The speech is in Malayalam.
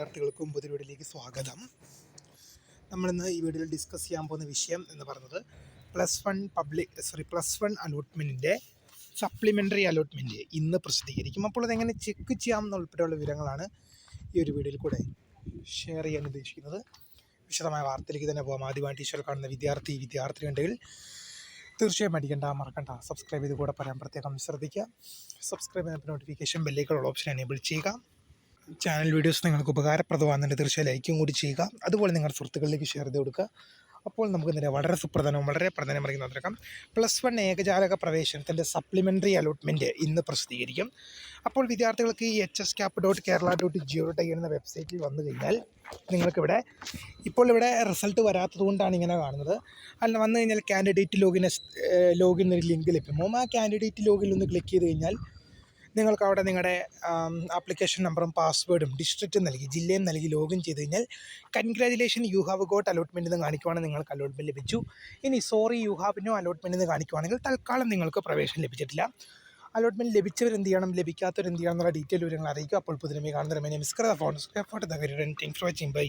വിദ്യാർത്ഥികൾക്കും പുതിയ വീഡിയോയിലേക്ക് സ്വാഗതം. നമ്മളിന്ന് ഈ വീഡിയോയിൽ ഡിസ്കസ് ചെയ്യാൻ പോകുന്ന വിഷയം എന്ന് പറയുന്നത് പ്ലസ് വൺ അലോട്ട്മെൻറ്റിൻ്റെ സപ്ലിമെൻ്ററി അലോട്ട്മെൻറ്റ് ഇന്ന് പ്രസിദ്ധീകരിക്കും. അപ്പോൾ അതെങ്ങനെ ചെക്ക് ചെയ്യാമെന്ന ഉൾപ്പെടെയുള്ള വിവരങ്ങളാണ് ഈ ഒരു വീഡിയോയിൽ കൂടെ ഷെയർ ചെയ്യാൻ ഉദ്ദേശിക്കുന്നത്. വിശദമായ വാർത്തയിലേക്ക് തന്നെ പോകാം. ആദ്യമായി ടീച്ചർ കാണുന്ന വിദ്യാർത്ഥി ഉണ്ടെങ്കിൽ തീർച്ചയായും മറക്കണ്ട സബ്സ്ക്രൈബ് ചെയ്ത് കൂടെ പറയാൻ പ്രത്യേകം ശ്രദ്ധിക്കുക. സബ്സ്ക്രൈബ് ചെയ്യുന്ന നോട്ടിഫിക്കേഷൻ ബെല്ലേക്കുള്ള ഓപ്ഷൻ എനേബിൾ ചെയ്യുക. ചാനൽ വീഡിയോസ് നിങ്ങൾക്ക് ഉപകാരപ്രദമാകുന്നുണ്ട് തീർച്ചയായും ലൈക്കും കൂടി ചെയ്യുക. അതുപോലെ നിങ്ങളുടെ സുഹൃത്തുക്കളിലേക്ക് ഷെയർ ചെയ്ത് കൊടുക്കുക. അപ്പോൾ നമുക്ക് വളരെ പ്രധാനമറിയുന്ന നോക്കാം. +1 ഏകജാലക പ്രവേശനത്തിൻ്റെ സപ്ലിമെൻ്ററി അലോട്ട്മെൻറ്റ് ഇന്ന് പ്രസിദ്ധീകരിക്കും. അപ്പോൾ വിദ്യാർത്ഥികൾക്ക് ഈ hscap.kerala.go.in എന്ന വെബ്സൈറ്റിൽ വന്നു കഴിഞ്ഞാൽ നിങ്ങൾക്കിവിടെ ഇവിടെ റിസൾട്ട് വരാത്തത് കൊണ്ടാണ് ഇങ്ങനെ കാണുന്നത്. അല്ല, വന്നു കഴിഞ്ഞാൽ കാൻഡിഡേറ്റ് ലോഗിൻ ഒരു ലിങ്ക് ലഭ്യമാവും. ആ കാൻഡിഡേറ്റ് ലോഗിൻ ഒന്ന് ക്ലിക്ക് ചെയ്ത് കഴിഞ്ഞാൽ നിങ്ങൾക്ക് അവിടെ നിങ്ങളുടെ ആപ്ലിക്കേഷൻ നമ്പറും പാസ്വേഡും ഡിസ്ട്രിക്റ്റും നൽകി ജില്ലയും നൽകി ലോഗിൻ ചെയ്ത് കഴിഞ്ഞാൽ congratulation you have got allotment എന്ന് കാണിക്കുവാണെങ്കിൽ നിങ്ങൾക്ക് അലോട്ട്മെൻറ്റ് ലഭിച്ചു. ഇനി sorry you have no allotment എന്ന് കാണിക്കുവാണെങ്കിൽ തൽക്കാലം നിങ്ങൾക്ക് പ്രവേശനം ലഭിച്ചിട്ടില്ല. അലോട്ട്മെൻറ്റ് ലഭിച്ചവരെന്ത് ചെയ്യണം, ലഭിക്കാത്തവരെന്ത് ചെയ്യണം എന്നുള്ള ഡീറ്റെയിൽ വിവരങ്ങൾ അറിയിക്കുക. അപ്പോൾ പുതിയ കാണുന്ന phone for the very for watching. By.